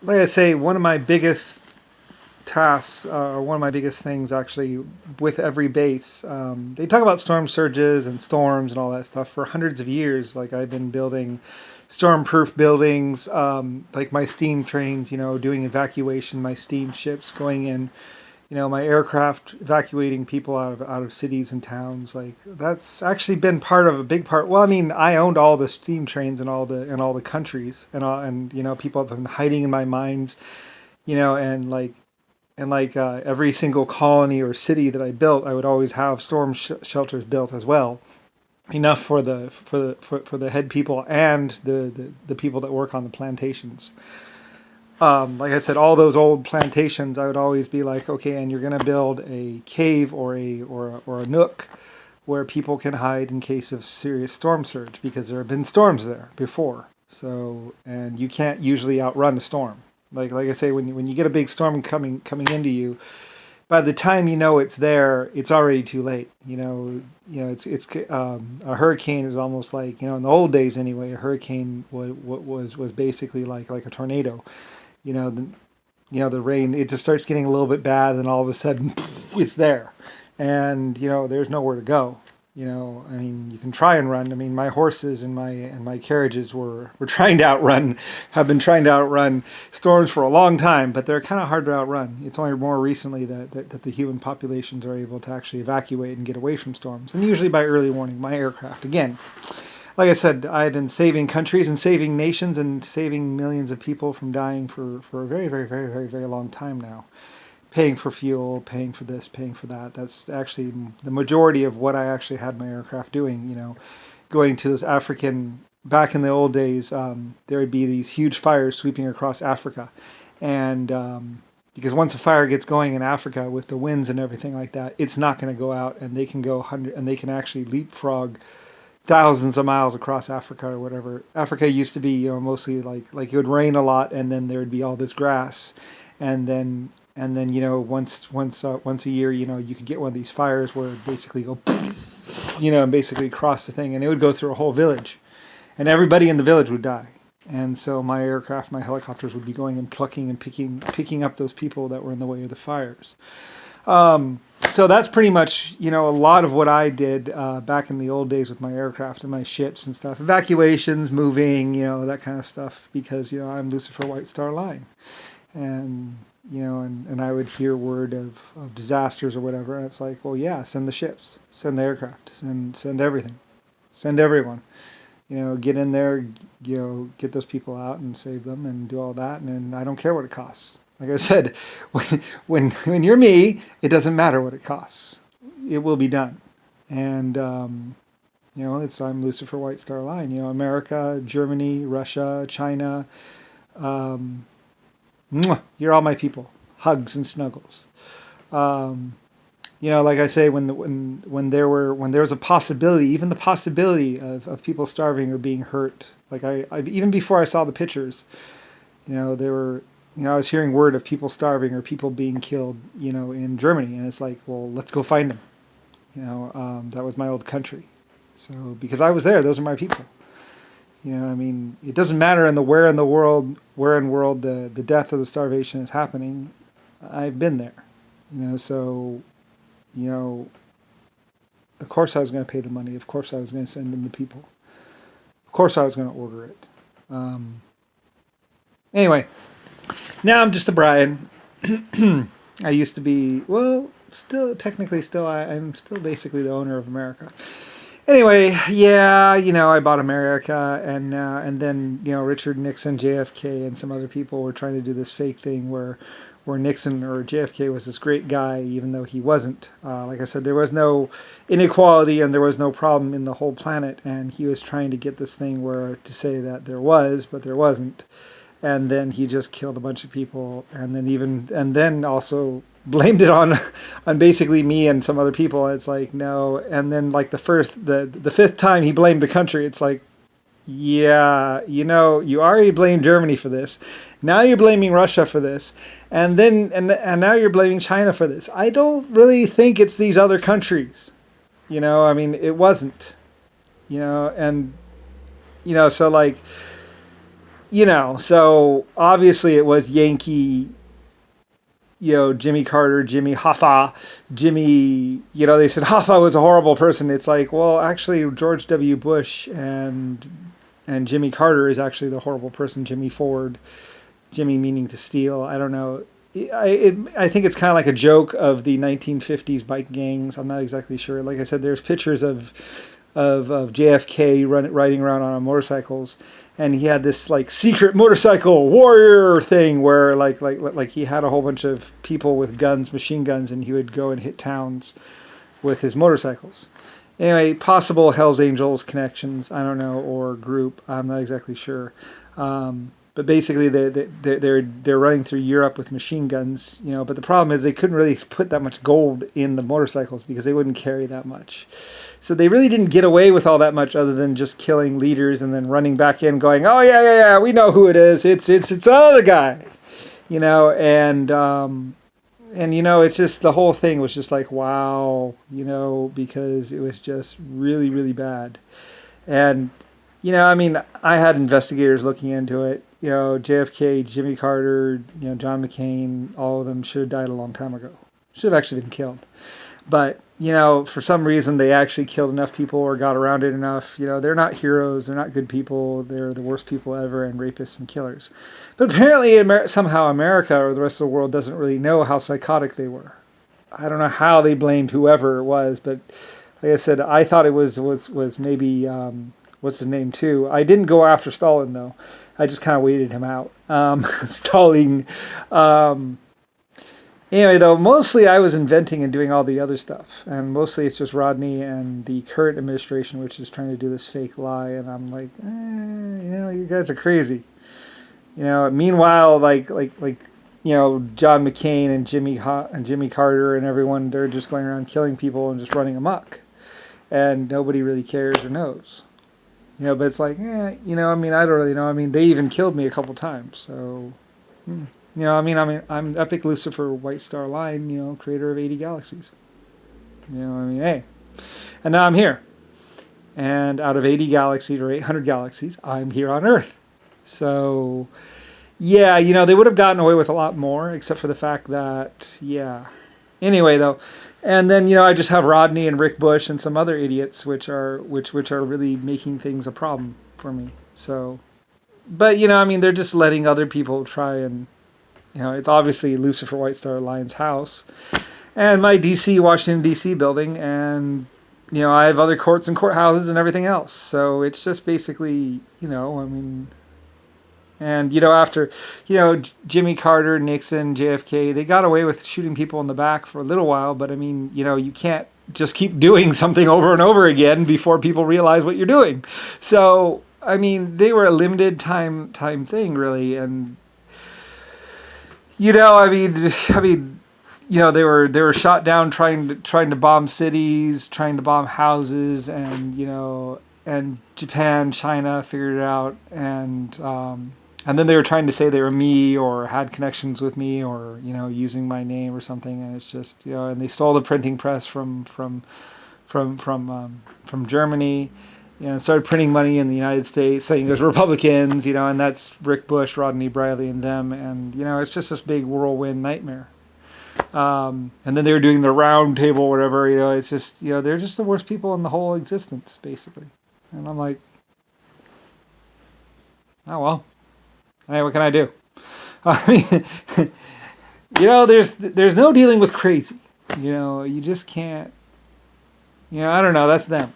like I say, one of my biggest tasks, or one of my biggest things actually with every base, they talk about storm surges and storms and all that stuff for hundreds of years. Like I've been building storm-proof buildings, like my steam trains, doing evacuation, my steam ships going in, my aircraft evacuating people out of cities and towns. Like that's actually been part of a big part. Well, I mean, I owned all the steam trains in all the countries, and people have been hiding in my mines, and every single colony or city that I built, I would always have storm shelters built as well, enough for the head people and the people that work on the plantations. Like I said, all those old plantations, I would always be like, okay, and you're going to build a cave or a nook where people can hide in case of serious storm surge, because there have been storms there before. So, and you can't usually outrun a storm. Like I say, when you get a big storm coming into you, by the time you know it's there, it's already too late. It's a hurricane is almost like, in the old days anyway. A hurricane was basically like a tornado. you know, the, the rain, it just starts getting a little bit bad, and all of a sudden, it's there. And, there's nowhere to go. I mean, you can try and run. I mean, my horses and my carriages were trying to outrun, have been trying to outrun storms for a long time, but they're kind of hard to outrun. It's only more recently that the human populations are able to actually evacuate and get away from storms, and usually by early warning. My aircraft, again, like I said, I've been saving countries and saving nations and saving millions of people from dying for a very, very, very, very, very long time now. Paying for fuel, paying for this, paying for that. That's actually the majority of what I actually had my aircraft doing. Going to this African, back in the old days, there would be these huge fires sweeping across Africa. And because once a fire gets going in Africa with the winds and everything like that, it's not going to go out, and they can and they can actually leapfrog thousands of miles across Africa or whatever. Africa used to be, mostly like it would rain a lot, and then there would be all this grass, and then once a year, you could get one of these fires where it basically go, and basically cross the thing, and it would go through a whole village, and everybody in the village would die. And so my aircraft, my helicopters would be going and plucking and picking up those people that were in the way of the fires. So that's pretty much, a lot of what I did back in the old days with my aircraft and my ships and stuff. Evacuations, moving, that kind of stuff, because, I'm Lucifer White Star Line. And, and I would hear word of disasters or whatever, and it's like, well, yeah, send the ships, send the aircraft, send everything, send everyone. Get in there, get those people out and save them and do all that, and I don't care what it costs. Like I said, when you're me, it doesn't matter what it costs. It will be done. And, I'm Lucifer White Star Line. America, Germany, Russia, China. You're all my people. Hugs and snuggles. Like I say, when there was a possibility, even the possibility of people starving or being hurt, like I even before I saw the pictures, there were, I was hearing word of people starving or people being killed, in Germany, and it's like, well, let's go find them. That was my old country, so because I was there, those are my people. I mean, it doesn't matter where in the world the death or the starvation is happening. I've been there, so, of course I was going to pay the money. Of course I was going to send them the people. Of course I was going to order it. Anyway, now I'm just a Brian. I used to be, well, I'm still basically the owner of America. Anyway, yeah, I bought America, and then, Richard Nixon, JFK, and some other people were trying to do this fake thing where Nixon or JFK was this great guy, even though he wasn't. Like I said, there was no inequality and there was no problem in the whole planet, and he was trying to get this thing to say that there was, but there wasn't. And then he just killed a bunch of people, and then also blamed it on basically me and some other people. It's like, no. And then like the fifth time he blamed the country, it's like, yeah, you already blamed Germany for this. Now you're blaming Russia for this, and now you're blaming China for this. I don't really think it's these other countries. I mean, it wasn't. And so like, So obviously it was Yankee, Jimmy Carter, Jimmy Hoffa, Jimmy, they said Hoffa was a horrible person. It's like, well, actually George W. Bush and Jimmy Carter is actually the horrible person. Jimmy Ford, Jimmy meaning to steal. I don't know. I think it's kind of like a joke of the 1950s bike gangs. I'm not exactly sure. Like I said, there's pictures of JFK riding around on motorcycles, and he had this like secret motorcycle warrior thing where like he had a whole bunch of people with guns, machine guns, and he would go and hit towns with his motorcycles. Anyway, possible Hell's Angels connections, I don't know, or group, I'm not exactly sure. But basically, they're running through Europe with machine guns, But the problem is they couldn't really put that much gold in the motorcycles because they wouldn't carry that much. So they really didn't get away with all that much, other than just killing leaders and then running back in, going, "Oh yeah, we know who it is. It's other guy," it's just the whole thing was just like, wow, because it was just really, really bad. And I had investigators looking into it. JFK, Jimmy Carter, John McCain, all of them should have died a long time ago. Should have actually been killed. But, for some reason they actually killed enough people or got around it enough. They're not heroes. They're not good people. They're the worst people ever and rapists and killers. But apparently somehow America or the rest of the world doesn't really know how psychotic they were. I don't know how they blamed whoever it was, but like I said, I thought it was maybe... what's his name too? I didn't go after Stalin though. I just kind of waited him out. Stalin. Anyway, though, mostly I was inventing and doing all the other stuff, and mostly it's just Rodney and the current administration, which is trying to do this fake lie. And I'm like, you guys are crazy. Meanwhile, like John McCain and Jimmy Carter and everyone, they're just going around killing people and just running amok, and nobody really cares or knows. But it's like, I don't really know. They even killed me a couple times. So, I'm Epic Lucifer White Star Line, creator of 80 Galaxies. Hey. And now I'm here. And out of 80 galaxies or 800 galaxies, I'm here on Earth. So, yeah, they would have gotten away with a lot more, except for the fact that, yeah. Anyway, though. And then, I just have Rodney and Rick Bush and some other idiots, which are really making things a problem for me. So, but, they're just letting other people try and, it's obviously Lucifer White Star Lion's house and my Washington, D.C. building. And, I have other courts and courthouses and everything else. So it's just basically, and, after, Jimmy Carter, Nixon, JFK, they got away with shooting people in the back for a little while. But, you can't just keep doing something over and over again before people realize what you're doing. So, they were a limited time thing, really. And, they were shot down trying to bomb cities, trying to bomb houses, and Japan, China figured it out. And then they were trying to say they were me or had connections with me or, using my name or something. And it's just, and they stole the printing press from Germany, and started printing money in the United States, saying it was Republicans, and that's Rick Bush, Rodney Briley, and them. And, it's just this big whirlwind nightmare. And then they were doing the round table, whatever, it's just, they're just the worst people in the whole existence, basically. And I'm like, oh, well. Hey, what can I do? There's no dealing with crazy. You just can't. I don't know. That's them.